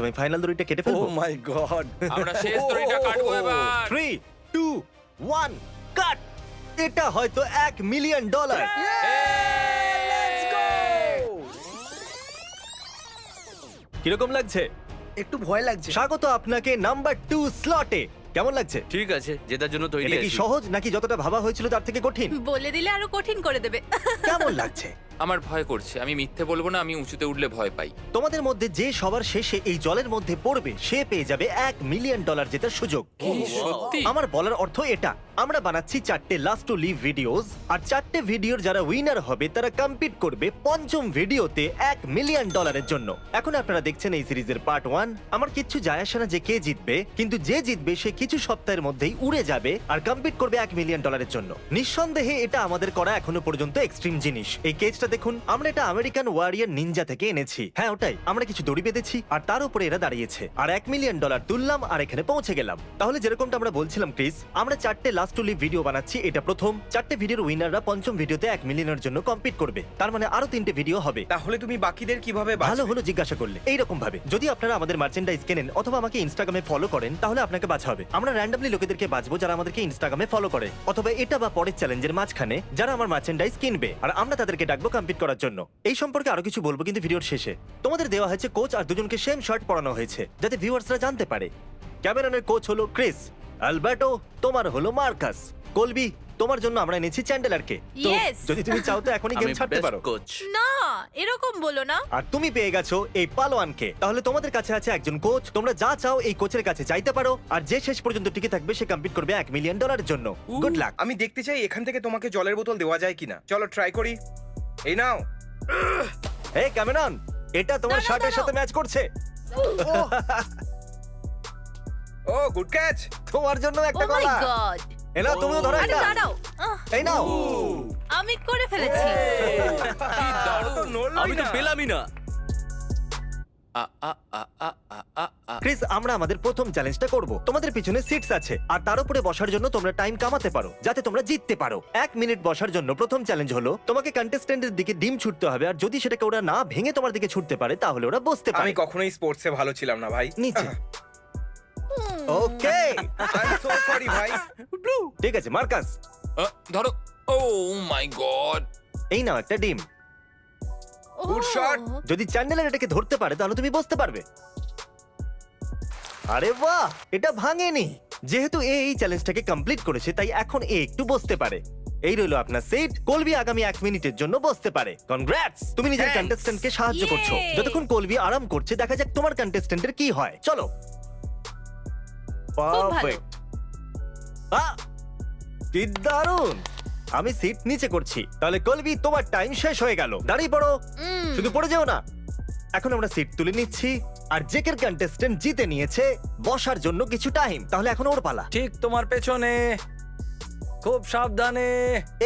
তুমি ফাইনাল দড়িটা কেটে ও ফেলবো। মাই গড, আমরা শেষ দড়িটা কাটবো এবার। 3 2 1 কাট। এটা হয়তো $1,000,000। কিরকম লাগছে? একটু ভয় লাগছে। স্বাগত আপনাকে নাম্বার 2 স্লটে। কেমন লাগছে? ঠিক আছে, জেতার জন্য তৈরি এটা কি আছি। সহজ নাকি যতটা ভাবা হয়েছিল তার থেকে কঠিন? বলে দিলে আরো কঠিন করে দেবে। কেমন লাগছে? আমার ভয় করছে, আমি মিথ্যে বলবো না, আমি উঁচুতে উঠলে ভয় পাই। তোমাদের মধ্যে যে সবার শেষে এই জলের মধ্যে পড়বে সে পেয়ে যাবে $1,000,000 জেতার সুযোগ। কি সত্যি? আমার বলার অর্থ এটা, আমরা বানাচ্ছি 4টে লাস্ট টু লিভ ভিডিওস, আর 4টে ভিডিওর যারা উইনার হবে তারা কম্পিট করবে পঞ্চম ভিডিওতে $1,000,000 জন্য। এখন আপনারা দেখছেন এই সিরিজের পার্ট 1। আমার কিচ্ছু যায় আসে না যে কে জিতবে, কিন্তু যে জিতবে সে কিছু সপ্তাহের মধ্যেই উড়ে যাবে আর কম্পিট করবে $1,000,000 জন্য। নিঃসন্দেহে এটা আমাদের করা এখনো পর্যন্ত এক্সট্রিম জিনিস। এই কেজটা দেখুন, আমরা এটা আমেরিকান ওয়ারিয়ার নিনজা থেকে এনেছি। হ্যাঁ ওটাই, আমরা কিছু দড়ি বেঁধেছি আর তার উপরে এরা দাঁড়িয়েছে, আর $1,000,000 তুললাম আর এখানে পৌঁছে গেলাম। তাহলে যেরকমটা আমরা বলছিলাম ক্রিস, আমরা 4টে লাস্ট টু লিভ ভিডিও বানাচ্ছি, এটা প্রথম। 4টে ভিডিওর উইনাররা পঞ্চম ভিডিওতে $1,000,000 জন্য কম্পিট করবে, তার মানে আরো 3টে ভিডিও হবে। তাহলে তুমি বাকিদের কিভাবে ভালো হলো জিজ্ঞাসা করলে। এইরকম ভাবে যদি আপনারা আমাদের মার্চেন্ডাইজ কেনেন অথবা আমাকে ইনস্টাগ্রামে ফলো করেন তাহলে আপনাকে বাছা হবে। আমরা র্যান্ডমলি লোকেদেরকে বাছবো যারা আমাদেরকে ইনস্টাগ্রামে ফলো করে, অথবা এটা বা পরের চ্যালেঞ্জের মাঝখানে যারা আমার মার্চেন্ডাইজ কিনবে, আর আমরা তাদেরকে ডাকবো কম্পিট করার জন্য। এই সম্পর্কে আরো কিছু বলবো কিন্তু ভিডিওর শেষে। তোমাদের দেওয়া হয়েছে কোচ আর দুজনকে সেম শার্ট পরানো হয়েছে যাতে ভিউয়ার্সরা জানতে পারে। ক্যামেরনের কোচ হলো ক্রিস, অ্যালবার্টো তোমার হলো মার্কাস, কলবি তোমার জন্য আমরা এনেছি চ্যান্ডেলারকে। তো Yes! যদি তুমি চাও তো এখনই গেম আমি ছাড়তে বেস্ট পারো। কোচ। না, এরকম বলো না। আর তুমি পেয়ে গেছো এই পালোয়ানকে। তাহলে তোমাদের কাছে আছে একজন কোচ, তোমরা যা চাও এই কোচের কাছে চাইতে পারো, আর যে শেষ পর্যন্ত টিকে থাকবে সে কম্পিট করবে $1,000,000 জন্য। Good luck. আমি দেখতে চাই এখান থেকে তোমাকে জলের বোতল দেওয়া যায় কিনা। চলো ট্রাই করি। এই নাও। হে ক্যামেরন, এটা তোমার দাঁড়াও, শার্টের দাঁড়াও। সাথে ম্যাচ করছে। ও গুড ক্যাচ। তোমার জন্য ও একটা মাই গলা। গড। এ নাও, তুমিও ধরো আরে একটা। দাঁড়াও। এই নাও। আমি করে ফেলেছি। কি দারুণ। তো নড়লোই আমি তো না। পেলামই না। আ, আ, আ, আ, আ, আ, আ। ক্রিস, আমরা আমাদের প্রথম চ্যালেঞ্জটা করব। তোমাদের পিছনে সিটস আছে আর তার উপরে বসার জন্য তোমরা টাইম কামাতে পারো যাতে তোমরা জিততে পারো। 1 মিনিট বসার জন্য প্রথম চ্যালেঞ্জ হলো তোমাকে কন্টেস্ট্যান্টের দিকে ডিম ছুটতে হবে, আর যদি সেটাকে ওরা না ভেঙে তোমার দিকে ছুটতে পারে তাহলে ওরা বসতে পারে আমি কখনোই স্পোর্টসে ভালো ছিলাম না ভাই। নিচে। ওকে, আই এম সো সরি ভাই। ঠিক আছে মার্কাস, ধরো। ও মাই গড। এই নাও একটা ডিম। Good shot. যদি চ্যান্ডেলার এটাকে ধরতে পারে তাহলে তুমি বসতে পারবে। আরে বাহ, এটা ভাঙেনি। যেহেতু এই চ্যালেঞ্জটাকে কমপ্লিট করেছে তাই এখন একটু বসতে পারে। এই রইলো আপনার সিট। কলবি আগামী 1 মিনিটের জন্য বসতে পারে। কনগ্রাটস, তুমি নিজের Thanks. কন্টেস্ট্যান্টকে সাহায্য Yay! করছো। যতক্ষণ কলবি আরাম করছে দেখা যাক তোমার কন্টেস্ট্যান্টের কি হয়। চলো। ভালো। পারফেক্ট। কি দারুণ। আমি সিট নিচে করছি। তাহলে কলবি তোমার টাইম শেষ হয়ে গেল। দাঁড়িয়ে পড়ো, শুধু পড়ে যেও না। এখন আমরা সিট তুলে নিচ্ছি আর জেকের কন্টেস্ট্যান্ট জিতে নিয়েছে বসার জন্য কিছু টাইম। তাহলে এখন ওর পালা। ঠিক তোমার পেছনে, খুব সাবধানে।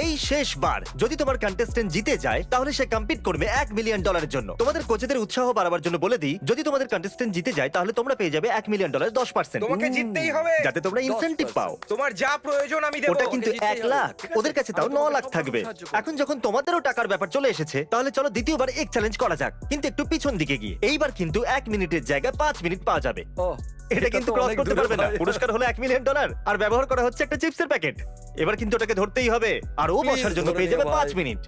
এই শেষবার যদি তোমার কন্টেস্ট্যান্ট জিতে যায় তাহলে সে কম্পিট করবে $1,000,000 জন্য। তোমাদের কোচেদের উৎসাহ বাড়াবার জন্য বলে দিই, যদি তোমাদের কন্টেস্ট্যান্ট জিতে যায় তাহলে তোমরা পেয়ে যাবে $1,000,000 10%, তোমাকে জিততেই হবে। যাতে তোমরা ইনসেন্টিভ 10%। পাও। তোমার যা প্রয়োজন আমি দেবো। ওটা কিন্তু জিততেই 1 হবে। লাখ, ওদের কাছে তাও আমি 9 তোমাকে লাখ সব থাকবে। রকম সাহায্য করবো। এখন যখন তোমাদেরও টাকার ব্যাপার চলে এসেছে তাহলে চলো দ্বিতীয়বার এক চ্যালেঞ্জ করা যাক, কিন্তু একটু পিছন দিকে গিয়ে। এইবার কিন্তু 1 মিনিটের জায়গায় 5 মিনিট পাওয়া যাবে। ও, এটা কিন্তু তো ক্রস অনেক করতে দূরে পারবে না। ভাই। পুরস্কার হলো $1,000,000 আর ব্যবহার করা হচ্ছে একটা চিপসের প্যাকেট। এবার কিন্তু ওটাকে ধরতেই হবে, আর ও Please বসার জন্য ধরে পেয়ে যাবে নিও 5 ভাই। মিনিট।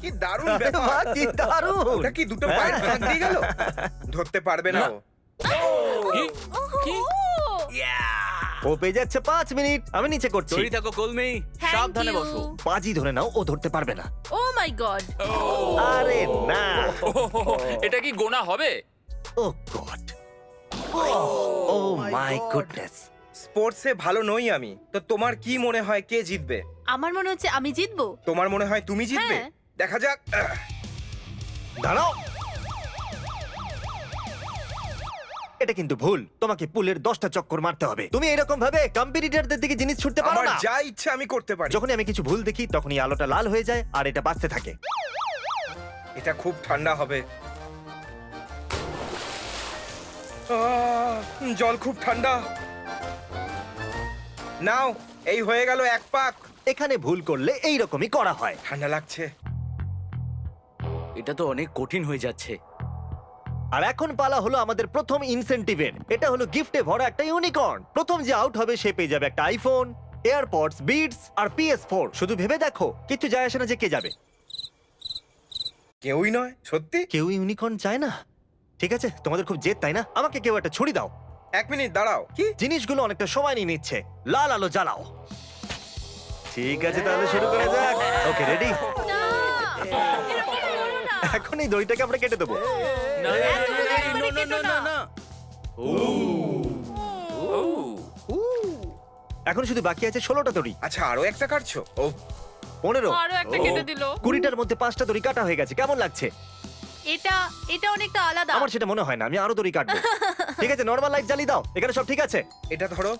কি দারুণ আরে ব্যাপার। বাহ, কি দারুণ। ওটা কি দুটো পায়ের ভাগ দিয়ে গেল? ধরতে পারবে না ও। কি? কি? ও পেয়ে যাচ্ছে 5 মিনিট। আমি নিচে করছি। তৈরি থাকো কলমি, Thank সাবধানে you. বসো। বাজি ধরে নাও, ও ধরতে পারবে না। ও মাই গড। আরে না। এটা কি গোনা হবে? ও গড, ও মাই গুডনেস। স্পোর্টসে ভালো নই আমি। তো তোমার কি মনে হয় কে জিতবে? আমার মনে হচ্ছে আমি জিতবো। তোমার মনে হয় তুমি জিতবে? হ্যাঁ। দেখা যাক। দাঁড়াও, এটা কিন্তু ভুল। তোমাকে পুলের 10টা চক্কর মারতে হবে। তুমি এরকম ভাবে কম্পিটিটরদের দিকে জিনিস ছুটতে পারো আমার না। যা ইচ্ছা আমি করতে পারি। যখনই আমি কিছু ভুল দেখি তখনই আলোটা লাল হয়ে যায় আর এটা বাজতে থাকে। এটা খুব ঠান্ডা হবে। জল খুব ঠান্ডা। নাও, এই হয়ে গেল 1 পাক। এখানে ভুল করলে এই রকমই করা হয়। ঠান্ডা লাগছে। এটা তো অনেক কঠিন হয়ে যাচ্ছে। আর এখন পালা হলো আমাদের প্রথম ইনসেনটিভের। এটা হলো গিফটে ভরা একটা ইউনিকর্ন। প্রথম যে আউট হবে সে পেয়ে যাবে একটা আইফোন, এয়ারপডস, বিটস আর PS4। শুধু ভেবে দেখো, কিছু যায় আসে না যে কে যাবে। কেউই নয়, সত্যি? কেউ ইউনিকর্ন চায় না? ঠিক আছে, তোমাদের খুব জেদ তাই না? আমাকে কেউ একটা ছুরি দাও। 1 মিনিট দাঁড়াও। কি? জিনিসগুলো অনেকটা সময় নিয়ে নিচ্ছে। লাল আলো জ্বালাও। ঠিক আছে, তাহলে শুরু করা যাক। ওকে, রেডি? না এরকম করো না। এখন এই দড়িটাকে আমরা কেটে দেবো। না না এতগুলো একবারে কেটো না। এখন শুধু বাকি আছে 16টা দড়ি। আচ্ছা, আরো একটা কাটছো? ও 15, আরো একটা কেটে দিল। 20টার মধ্যে 5টা দড়ি কাটা হয়ে গেছে। কেমন লাগছে? এটা এটা অনেকটা আলাদা। আমার সেটা মনে হয় না, আমি আরো দড়ি কাটবো। ঠিক আছে, নরমাল লাইট জ্বালিয়ে দাও। এখানে সব ঠিক আছে? এটা ধরো।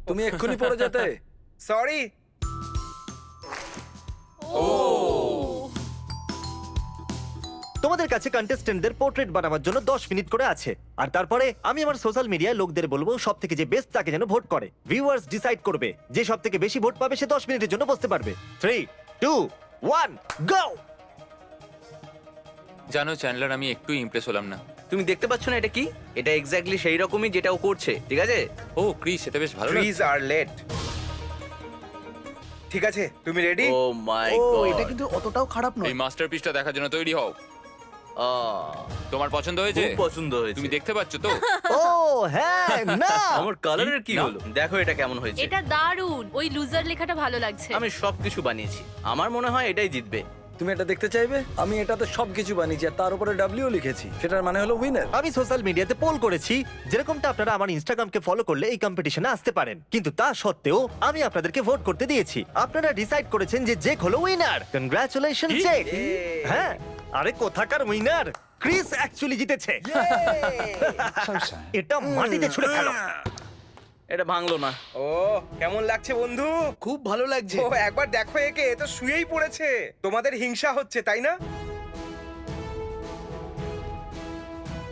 তুমি এক্ষুনি পড়ে যেতে। সরি। তোমাদের কাছে কন্টেস্টেন্টদের পোর্ট্রেট বানানোর জন্য 10 মিনিট করে আছে। আর তারপরে আমি আমার সোশ্যাল মিডিয়ায় লোকদের বলবো সব থেকে যে বেস্ট তাকে যেন ভোট করে। ভিউয়ার্স ডিসাইড করবে, যে সব থেকে বেশি ভোট পাবে সে 10 মিনিটের জন্য বসতে পারবে। 3, 2, 1, গো! জানো চ্যান্ডলার, আমি একটু ইমপ্রেস হলাম না। তুমি দেখতে পাচ্ছ না এটা কি? এটা এক্স্যাক্টলি সেই রকমই যেটা ও করছে, ঠিক আছে? ও ক্রিস, এটা বেশ ভালো লাগছে। ট্রিজ আর লেট। ঠিক আছে, তুমি রেডি? ও মাই ও গড, এটা কিন্তু অতটাও খারাপ নয়। এই মাস্টারপিসটা দেখার জন্য তৈরি হও। তোমার পছন্দ হয়েছে? খুব পছন্দ হয়েছে। তুমি দেখতে পাচ্ছ তো? ও হ্যাঁ, না আমার কালারের কি না। হলো? দেখো এটা কেমন হয়েছে। এটা দারুণ। ওই লুজার লেখাটা ভালো লাগছে। আমি সবকিছু বানিয়েছি, আমার মনে হয় এটাই জিতবে। তুমি এটা দেখতে চাইবে? আমি এটাতে সবকিছু বানিয়েছি আর তার উপরে ডাব্লিউ লিখেছি। সেটার মানে হলো উইনার। আমি সোশ্যাল মিডিয়াতে পোল করেছি, যেরকমটা আপনারা আমার ইনস্টাগ্রামকে ফলো করলে এই কম্পিটিশনে আসতে পারেন। কিন্তু তা সত্ত্বেও আমি আপনাদেরকে ভোট করতে দিয়েছি। আপনারা ডিসাইড করেছেন যে জেক হলো উইনার। কংগ্রাচুলেশন জেক। হ্যাঁ, আরে কোথাকার উইনার? ক্রিস অ্যাকচুয়ালি জিতেছে। এটা মাটিতে ছুঁড়ে ফেলো। এটা ভাঙলো না। ও কেমন লাগছে বন্ধু? খুব ভালো লাগছে। ও একবার দেখো একে, এ তো শুয়েই পড়েছে। তোমাদের হিংসা হচ্ছে তাই না?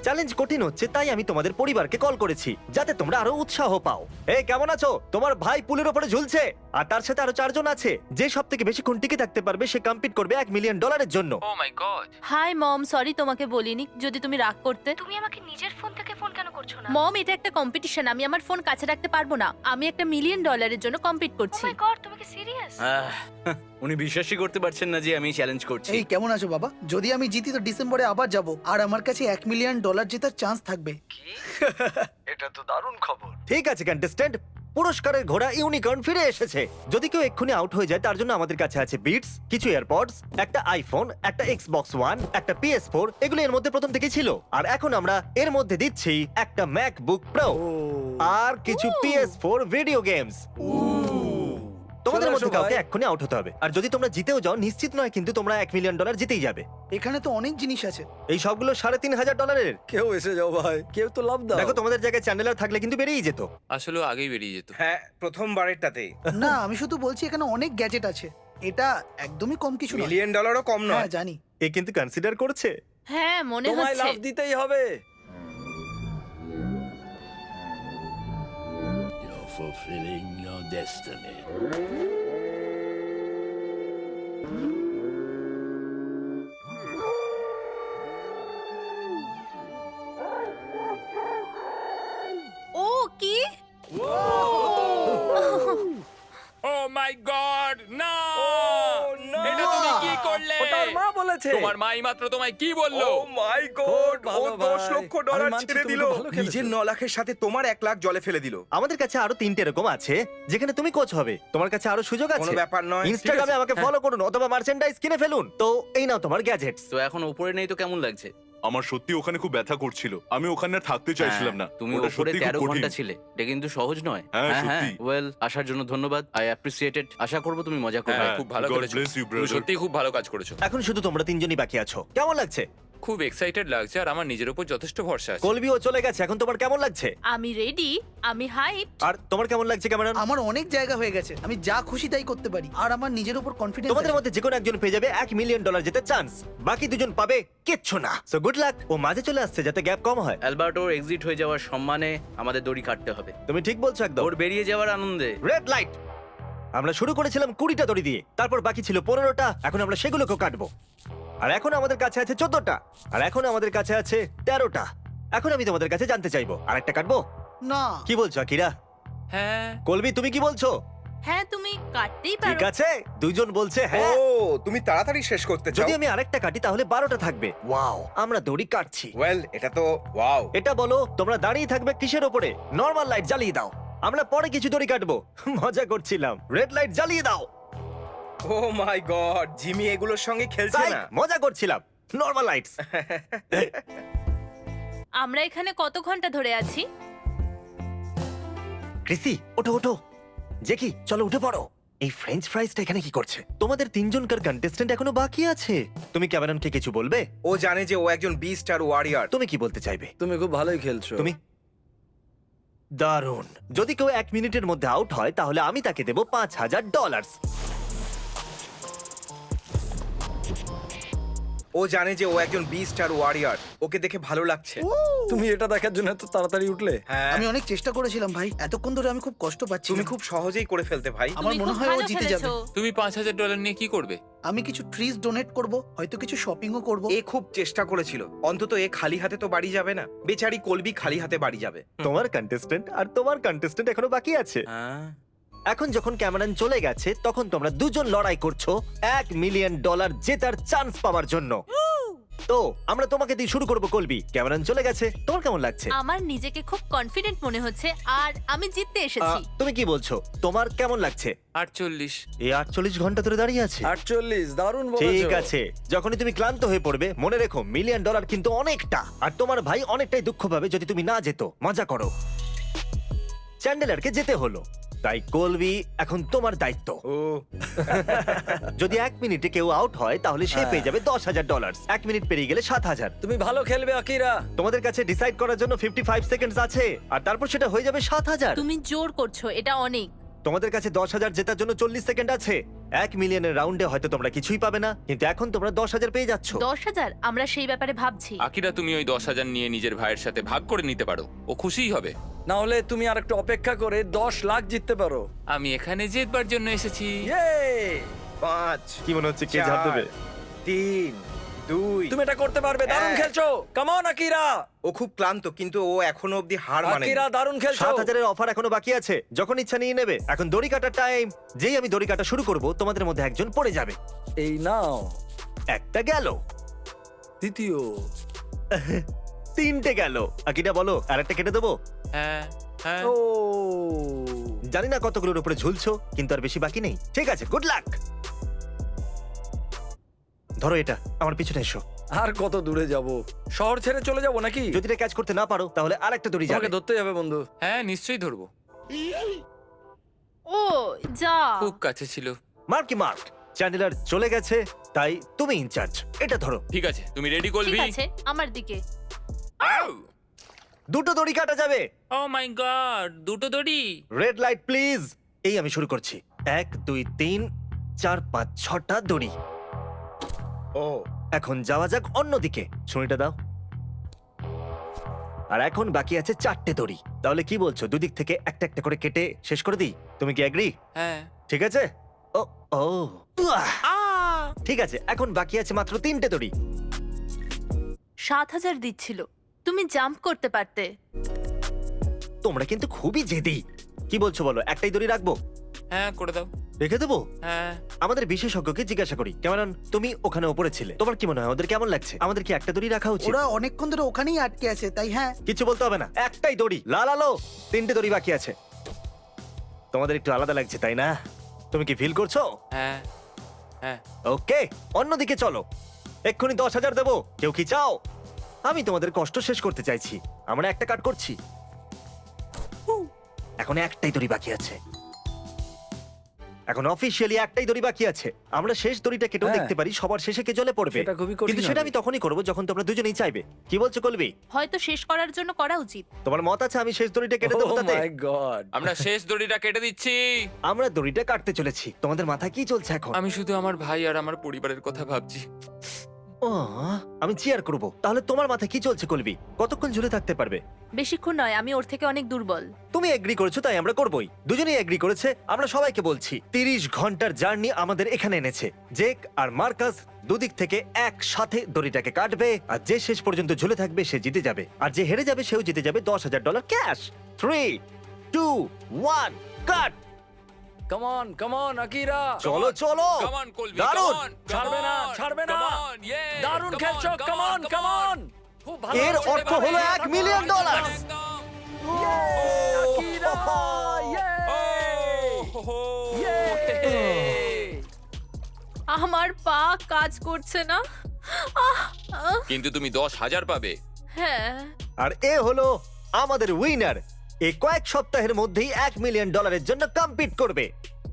চ্যালেঞ্জ কঠিন হচ্ছে, তাই আমি তোমাদের পরিবারকে কল করেছি যাতে তোমরা আরো উৎসাহ পাও। এই কেমন আছো? তোমার ভাই পুলের উপরে ঝুলছে আর তার সাথে আরো 4 জন আছে। যে সব থেকে বেশি কোন টিকে থাকতে পারবে সে কম্পিট করবে $1 মিলিয়ন জন্য। ও মাই গড। হাই মম, সরি তোমাকে বলিনি। যদি তুমি রাগ করতে। তুমি আমাকে নিজের ফোন থেকে ফোন কেন করছো না? মম, এটা একটা কম্পিটিশন। আমি আমার ফোন কাছে রাখতে পারবো না। আমি একটা $1 মিলিয়ন জন্য কম্পিট ও করছি। মাই গড, তুমি কি সিরিয়াস? উনি বিশ্বাসই করতে পারছেন না যে আমি চ্যালেঞ্জ করছি। এই কেমন আছো বাবা? যদি আমি জিতি তো ডিসেম্বরে আবার যাব আর আমার কাছে $1 মিলিয়ন জেতার চান্স থাকবে। এটা তো দারুণ খবর। ঠিক আছে কন্টেস্ট্যান্ট, পুরস্কারের ঘোড়া ইউনিকর্ন ফিরে এসেছে। যদি কেউ এক্ষুনি আউট হয়ে যায় তার জন্য আমাদের কাছে আছে বিটস, কিছু এয়ারপডস, একটা আইফোন, একটা Xbox One, একটা PS4। এগুলো এর মধ্যে প্রথম থেকে ছিল। আর এখন আমরা এর মধ্যে দিচ্ছি একটা ম্যাকবুক প্রো আর কিছু PS4 ভিডিও গেমস। তোমাদের চলে মধ্যে আসো কাউকে ভাই। এক্ষুনি আউট হতে হবে। আর যদি তোমরা জিতেও যাও নিশ্চিত নয় কিন্তু তোমরা $1 মিলিয়ন জিতেই যাবে। এখানে তো অনেক জিনিস আছে। এই সবগুলো $3,500। কেউ এসে যাও ভাই, কেউ তো লাভ দাও। দেখো তোমাদের জায়গায় চ্যান্ডেলার থাকলে কিন্তু বেরিয়ে যেত। আসলে ও আগেই বেরিয়ে যেত। হ্যাঁ, প্রথমবারেরটাতেই। না আমি শুধু বলছি এখানে অনেক গ্যাজেট আছে। এটা একদমই কম কিছু নয়। $1 মিলিয়ন কম হ্যাঁ নয়। জানি। এ কিন্তু কনসিডার করছে। হ্যাঁ, মনে তোমায় হচ্ছে। লাভ দিতেই হবে। fulfilling your destiny. ও কি? ও মাই গড, না! এটা তুমি কি করলে? ওটা ওর মা বলেছে। তোমার মাই মাত্র তোমায় কি বললো? ও মাই গড, খুব ভালো ও $10 ভাই। লক্ষ আমি মানছি ছেড়ে তুমি দিল। তো ভালো খেলেছো। নিজের 9 লাখের সাথে তোমার 1 লাখ জলে ফেলে দিল। আমাদের কাছে আরো 3টে এরকম আছে যেখানে তুমি কোচ হবে। তোমার কাছে আরো সুযোগ কোনো আছে। ব্যাপার নয়। ইনস্টাগ্রামে আমাকে ফলো করুন অথবা মার্চেন্ডাইজ কিনে ফেলুন। তো এই নাও তোমার গ্যাজেটস। তো এখন উপরে নেই তো কেমন লাগছে? আমার সত্যি ওখানে খুব ব্যথা করছিল। আমি ওখানে আর থাকতে চাইছিলাম না। হ্যাঁ, তুমি ওটা উপরে সত্যি খুব 13 কঠিন। ঘন্টা ছিলে। এটা কিন্তু সহজ নয়। হ্যাঁ, সত্যি। ওয়েল, আসার জন্য ধন্যবাদ। I appreciated. আশা করব তুমি মজা করবে। হ্যাঁ, খুব ভালো God করেছো। bless you, তুমি brother. সত্যিই খুব ভালো কাজ করেছো। এখন শুধু তোমরা 3জনই বাকি আছো। কেমন লাগছে? খুব এক্সাইটেড লাগছে আর আমার নিজের উপর যথেষ্ট ভরসা আছে। কলবিও চলে গেছে। এখন তোমার কেমন লাগছে? আমি রেডি। আমি হাইপ। আর তোমার কেমন লাগছে ক্যামেরন? আমার অনেক জায়গা হয়ে গেছে। আমি যা খুশি তাই করতে পারি আর আমার নিজের উপর কনফিডেন্স তোমাদের আছে। মধ্যে যে কোনো একজন পেয়ে যাবে $1 মিলিয়ন জেতার চান্স। বাকি 2জন পাবে কিচ্ছু না। So good luck. ও মাঝে চলে আসছে যাতে গ্যাপ কম হয়। অ্যালবার্টোর এক্সিট হয়ে যাওয়ার সম্মানে আমাদের দড়ি কাটতে হবে। তুমি ঠিক বলছো একদম। ওর বেরিয়ে যাওয়ার আনন্দে। Red light. আমরা শুরু করেছিলাম 20টা দড়ি দিয়ে, তারপর বাকি ছিল 15টা। এখন আমরা সেগুলোকেও কাটবো। আর এখন আমাদের কাছে আছে 14টা, আর এখন আমাদের কাছে আছে 13টা। এখন আমি তোমাদের কাছে জানতে চাইবো, আরেকটা কাটবো? না, কি বলছো আকিরা? হ্যাঁ কলবি তুমি কি বলছো? হ্যাঁ তুমি কাটতেই ঠিক পারো। আছে, দুজন বলছে ও হ্যাঁ। তুমি তাড়াতাড়ি শেষ করতে চাও? যদি আমি আরেকটা কাটি তাহলে 12টা থাকবে। ওয়াও, আমরা দড়ি কাটছি। ওয়েল, এটা তো ওয়াও। এটা বলো তোমরা দাঁড়িয়ে থাকবে কিসের ওপরে? নরমাল লাইট জ্বালিয়ে দাও, আমরা পরে কিছু দড়ি কাটবো। মজা করছিলাম। রেড লাইট জ্বালিয়ে দাও। ও মাই গড, জিমি এগুলোর সঙ্গে খেলছে তাই, না। মজা করছিলাম। Normal lights. আমরা এখানে কত ঘন্টা ধরে আছি? ক্রিসি, ওঠো ওঠো। জেকি, চলো উঠে পড়ো। এই ফ্রেঞ্চ ফ্রাইজটা এখানে কি করছে? তোমাদের তিনজনকার কন্টেস্ট্যান্ট এখনো বাকি আছে। তুমি ক্যামেরনকে কিছু বলবে? ও জানে যে ও একজন বিস্ট আর ওয়ারিয়র। তুমি কি বলতে চাইবে? তুমি খুব ভালোই খেলছো। তুমি দারুণ। যদি কেউ 1 মিনিটের মধ্যে আউট হয় তাহলে আমি তাকে দেবো $5,000। ও জানে যে ও একজন বিস্ট আর ওয়ারিয়র। ওকে দেখে ভালো লাগছে। তুমি এটা দেখার জন্য এত তাড়াতাড়ি উঠলে? হ্যাঁ, আমি অনেক চেষ্টা করেছিলাম ভাই, এতক্ষণ ধরে আমি খুব কষ্ট পাচ্ছি। তুমি খুব সহজেই করে ফেলতে ভাই। আমার তুমি মনে খুব হয় ও ভালো জিতে যাবে। খেলেছো। তুমি $5,000 নিয়ে কি করবে? আমি কিছু ট্রিজ ডোনেট করব, হয়তো কিছু শপিংও করব। এ খুব চেষ্টা করেছিল। অন্তত এ খালি হাতে তো বাড়ি যাবে না। বেচারি কলবি খালি হাতে বাড়ি যাবে। তোমার কন্টেস্ট্যান্ট আর তোমার কন্টেস্ট্যান্ট এখনো বাকি আছে। হ্যাঁ, এখন যখন ক্যামেরন চলে গেছে তখন তোমরা দুজন লড়াই করছো $1 মিলিয়ন জেতার চান্স পাওয়ার জন্য। তো আমরা তোমাকে দিয়ে শুরু করবো কলবি। ক্যামেরন চলে গেছে, তোমার কেমন লাগছে? আমার নিজেকে খুব কনফিডেন্ট মনে হচ্ছে আর আমি জিততে এসেছি। তুমি কি বলছো, তোমার কেমন লাগছে? 48। এই 48 ঘন্টা ধরে দাঁড়িয়ে আছে। 48, দারুণ বলেছো। ঠিক আছে, যখনই তুমি ক্লান্ত হয়ে পড়বে মনে রেখো $1 মিলিয়ন কিন্তু অনেকটা। আর তোমার ভাই অনেকটাই দুঃখ পাবে যদি তুমি না যেত। মজা করো। চ্যান্ডেলারকে যেতে হলো, তাই কলবি এখন তোমার দায়িত্ব। ও যদি 1 মিনিটে কেউ আউট হয় তাহলে সে পেয়ে যাবে $10,000। 1 মিনিট পেরিয়ে গেলে 7,000। তুমি ভালো খেলবে আকিরা। তোমাদের কাছে ডিসাইড করার জন্য 55 সেকেন্ডস আছে, আর তারপর সেটা হয়ে যাবে 7,000। তুমি জোর করছো, এটা অনেক। তোমাদের কাছে 10,000 জেতার জন্য 40 সেকেন্ড আছে। 1 মিলিয়নের রাউন্ডে হয়তো তোমরা কিছুই পাবে না, কিন্তু এখন তোমরা 10,000 পেয়ে যাচ্ছ। 10,000? আমরা সেই ব্যাপারে ভাবছি। আকিরা, তুমি ওই 10,000 নিয়ে নিজের ভাইয়ের সাথে ভাগ করে নিতে পারো, ও খুশিই হবে। না হলে তুমি আর একটু অপেক্ষা করে 10 লাখ জিততে পারো। আমি এখানে জিতবার জন্য এসেছি। ইয়ে! 5 কি মনে হচ্ছে কে ঝাড় দেবে? 3 2। তুমি এটা করতে পারবে, দারুণ হ্যাঁ। খেলছো। কাম অন আকিরা। ও খুব ক্লান্ত, কিন্তু ও এখনো অবধি হার মানে। আকিরা দারুণ খেলছো। 7,000 এর অফার এখনো বাকি আছে, যখন ইচ্ছা নিয়ে নেবে। এখন দড়ি কাটার টাইম। যেই আমি দড়ি কাটা শুরু করব তোমাদের মধ্যে একজন পড়ে যাবে। এই নাও একটা গেল, দ্বিতীয়। 3টে গেল। আকিটা বলো, আরেকটা কেটে দেবো? হ্যাঁ হ্যাঁ। ও জানি না কতগুলোর উপরে ঝুলছো, কিন্তু আর বেশি বাকি নেই। ঠিক আছে, গুড লাক। ধরো এটা, আমার পিছনে এসো। আর কত দূরে যাব? শহর ছেড়ে চলে যাব নাকি? যদি এটা ক্যাচ করতে না পারো তাহলে আরেকটা দড়ি যাবে। তোমাকে ধরতে যাবে বন্ধু। হ্যাঁ নিশ্চয়ই ধরবো। ও যা। খুব কাছে ছিল। মার্কি মার্ক, চ্যান্ডেলার চলে গেছে, তাই তুমি ইনচার্জ। এটা ধরো। ঠিক আছে, তুমি রেডি ঠিক করবি? আছে, আমার দিকে। দুটো দড়ি কাটা যাবে। ও মাই গড, দুটো দড়ি। Red light please. এই আমি শুরু করছি। 1 2 3 4 5 6টা দড়ি। ও এখন যাওয়া যাক অন্যদিকে। ছুরিটা দাও। আর এখন বাকি আছে 4টে দড়ি। তাহলে কি বলছো, দুদিক থেকে একটা একটা করে কেটে শেষ করে দিই? তুমি কি এগ্রি? হ্যাঁ। ঠিক আছে। ও ও উয়াহ! ঠিক আছে, এখন বাকি আছে মাত্র 3টে দড়ি। 7,000 দিচ্ছিল, তুমি জাম্প করতে পারতে। তোমরা কিন্তু খুবই জেদি। কি বলছো বলো, একটাই দড়ি রাখবো? হ্যাঁ করে দাও। রেখে দেবো? হ্যাঁ। আমাদের বিশেষজ্ঞকে জিজ্ঞাসা করি। কেমন, তুমি ওখানে উপরে ছিলে, তোমার কি মনে হয় ওদের কেমন লাগছে? আমাদের কি একটা দড়ি রাখা উচিত? ওরা অনেকক্ষণ ধরে ওখানেই আটকে আছে, তাই হ্যাঁ। কিছু বলতে হবে না, একটাই দড়ি। লাল আলো, 3টে দড়ি বাকি আছে। তোমাদের একটু আলাদা লাগছে তাই না? তুমি কি ফিল করছো? হ্যাঁ হ্যাঁ। ওকে, অন্যদিকে চলো। এক্ষুনি 10,000 দেবো। কেউ কি চাও? আমি তোমাদের কষ্ট শেষ করতে চাইছি। আমরা একটা কাট করছি। এখন একটাই দড়ি বাকি আছে। এখন অফিসিয়ালি একটাই দড়ি বাকি আছে। আমরা শেষ দড়িটা কেটেও হ্যাঁ। দেখতে পারি সবার শেষে কে জ্বলে পড়বে। সেটা খুবই কঠিন কিন্তু সেটা হবে। আমি তখনই করব যখন তোমরা দুজনেই চাইবে। কি বলছো কলবি? হয়তো শেষ করার জন্য করা উচিত। তোমার মত আছে আমি শেষ দড়িটা কেটে দেবো Oh তাতে? my God! আমরা শেষ দড়িটা কেটে দিচ্ছি। আমরা দড়িটা কাটতে চলেছি। তোমাদের মাথায় কি চলছে এখন? আমি শুধু আমার ভাই আর আমার পরিবারের কথা ভাবছি। আমি চিয়ার করব। তাহলে তোমার মাথায় কি চলছে কলবি? কতক্ষণ ঝুলে থাকতে পারবে? বেশিক্ষণ নয়, আমি ওর থেকে অনেক দুর্বল। তুমি এগ্রি করেছো তাই আমরা করবই। দুজনেই এগ্রি করেছে। আমরা সবাইকে বলছি 30 ঘন্টার জার্নি আমাদের এখানে এনেছে। জেক আর মার্কাস দুদিক থেকে একসাথে দড়িটাকে কাটবে, আর যে শেষ পর্যন্ত ঝুলে থাকবে সে জিতে যাবে, আর যে হেরে যাবে সেও জিতে যাবে $10,000 cash. 3, 2, 1 cut. Come on Akira, চলো চলো। কাম অন কলবি, দারুণ। ছাড়বে না, ছাড়বে না। দারুণ খেলছো, কাম অন। খুব ভালো। এর অর্থ হলো $1 মিলিয়ন। আকিরা, আমার পা কাজ করছে না। কিন্তু তুমি 10,000 পাবে। হ্যাঁ, আর এ হলো আমাদের উইনার। এই কয়েক সপ্তাহের মধ্যেই $1 মিলিয়ন জন্য কম্পিট করবে।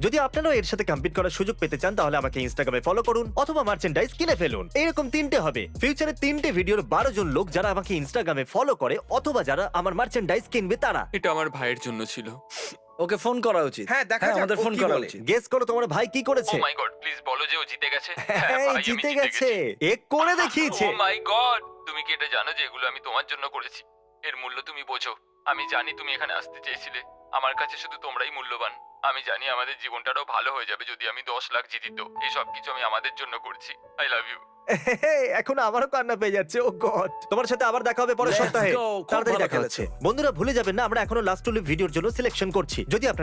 যদি আপনারাও এর সাথে কম্পিট করার সুযোগ পেতে চান তাহলে আমাকে ইনস্টাগ্রামে ফলো করুন অথবা মার্চেন্ডাইজ কিনে ফেলুন। এরকম 3টে হবে। ফিউচারে 3টে ভিডিওর 12 জন লোক যারা আমাকে ইনস্টাগ্রামে ফলো করে অথবা যারা আমার মার্চেন্ডাইজ কিনবে তারা। এটা আমার ভাইয়ের জন্য ছিল। ওকে ফোন করা উচিত। হ্যাঁ, দেখা যাক আমাদের ও ফোন কি করা বলে। উচিত। গেস করো তোমার ভাই কি ও করেছে? মাই গড, প্লিজ বলো যে ও জিতে গেছে। হ্যাঁ, জিতে গেছে। এ করে দেখিয়েছে। ও মাই গড, তুমি কি এটা জানো যে এগুলো আমি তোমার জন্য করেছি? এর মূল্য তুমি বোঝো। আমি জানি তুমি এখানে আসতে চেয়েছিলে। আমার কাছে শুধু তোমরাই মূল্যবান। আমি জানি আমাদের জীবনটাও ভালো হয়ে যাবে যদি আমি 10 লাখ জিতি। তো এই সব কিছু আমি আমাদের জন্য করছি। I love you. এখন আমারও কান্না পেয়ে যাচ্ছে। ও গড, তোমার সাথে আবার দেখা হবে পরের Let's সপ্তাহে। go, খুব তাড়াতাড়ি ভালো দেখা হচ্ছে। বন্ধুরা ভুলে যাবেন না, আমরা এখনো লাস্ট টু লিভ ভিডিওর জন্য সিলেকশন করছি। যদি আপনার